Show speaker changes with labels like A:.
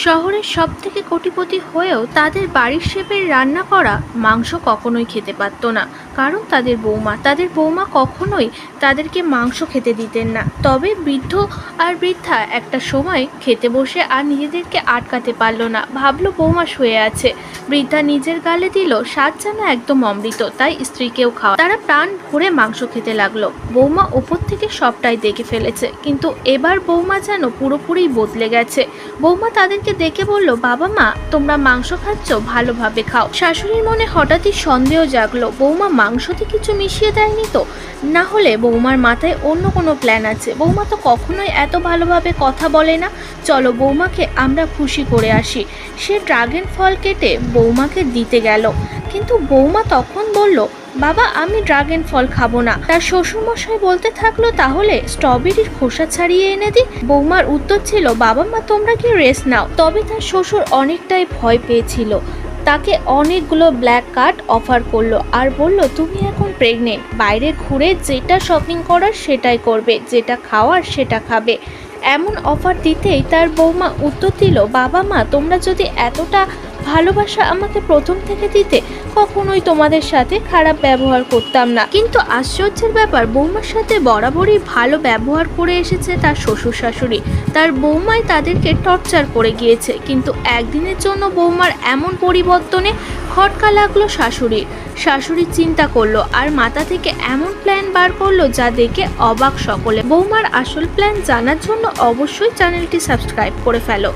A: শহরের সবথেকে কোটিপতি হয়েও তাদের বাড়ির শেফের রান্না করা মাংস কখনোই খেতে পারতো না। কারণ তাদের বৌমা কখনোই তাদেরকে মাংস খেতে দিতেন না। তবে বৃদ্ধ আর বৃদ্ধা একটা সময় খেতে বসে আর নিজেদেরকে আটকাতে পারলো না। ভাবলো বৌমা শুয়ে আছে, বৃদ্ধা নিজের গালে দিল, স্বাদ যেন একদম অমৃত, তাই স্ত্রীকেও খাওয়া। তারা প্রাণ ভরে মাংস খেতে লাগলো। বৌমা ওপর থেকে সবটাই দেখে ফেলেছে, কিন্তু এবার বৌমা যেন পুরোপুরি বদলে গেছে। বৌমা তাদেরকে দেখে বলল, বাবা মা, তোমরা মাংস খাচ্ছ, ভালোভাবে খাও। শাশুড়ির মনে হঠাৎই সন্দেহ জাগলো, বৌমা মাংসতে কিছু মিশিয়ে দেয়নি তো? না হলে বৌমার মাথায় অন্য কোনো প্ল্যান আছে। বৌমা তো কখনোই এত ভালোভাবে কথা বলে না। চলো বৌমাকে আমরা খুশি করে আসি। সে ড্রাগন ফল কেটে বৌমাকে দিতে গেল, কিন্তু বৌমা তখন বলল, বাবা, আমি ড্রাগন ফল খাবো না। তার শ্বশুরমশাই বলতে থাকলো, তাহলে স্ট্রবেরির খোসা ছাড়িয়ে এনে দি। বৌমার উত্তর ছিল, বাবা মা, তোমরা কি রেস্ট নাও। তবে তার শ্বশুর অনেকটাই ভয় পেয়েছিল। তাকে অনেকগুলো ব্ল্যাক কার্ড অফার করলো আর বলল, তুমি এখন প্রেগনেন্ট, বাইরে ঘুরে যেটা শপিং করার সেটাই করবে, যেটা খাওয়ার সেটা খাবে। এমন অফার দিতেই তার বৌমা উত্তর দিল, বাবা মা, তোমরা যদি এতটা ভালোবাসা আমাকে প্রথম থেকে দিতে, কখনোই তোমাদের সাথে খারাপ ব্যবহার করতাম না। কিন্তু আশ্চর্যের ব্যাপার, বৌমার সাথে বরাবরই ভালো ব্যবহার করে এসেছে তার শ্বশুর শাশুড়ি। তার বৌমাই তাদেরকে টর্চার করে গিয়েছে, কিন্তু একদিনের জন্য বৌমার এমন পরিবর্তনে খটকা লাগলো শাশুড়ির। শাশুড়ি চিন্তা করলো আর মাথা থেকে এমন প্ল্যান বার করলো যা দেখে অবাক সকলে। বৌমার আসল প্ল্যান জানার জন্য অবশ্যই চ্যানেলটি সাবস্ক্রাইব করে ফেলো।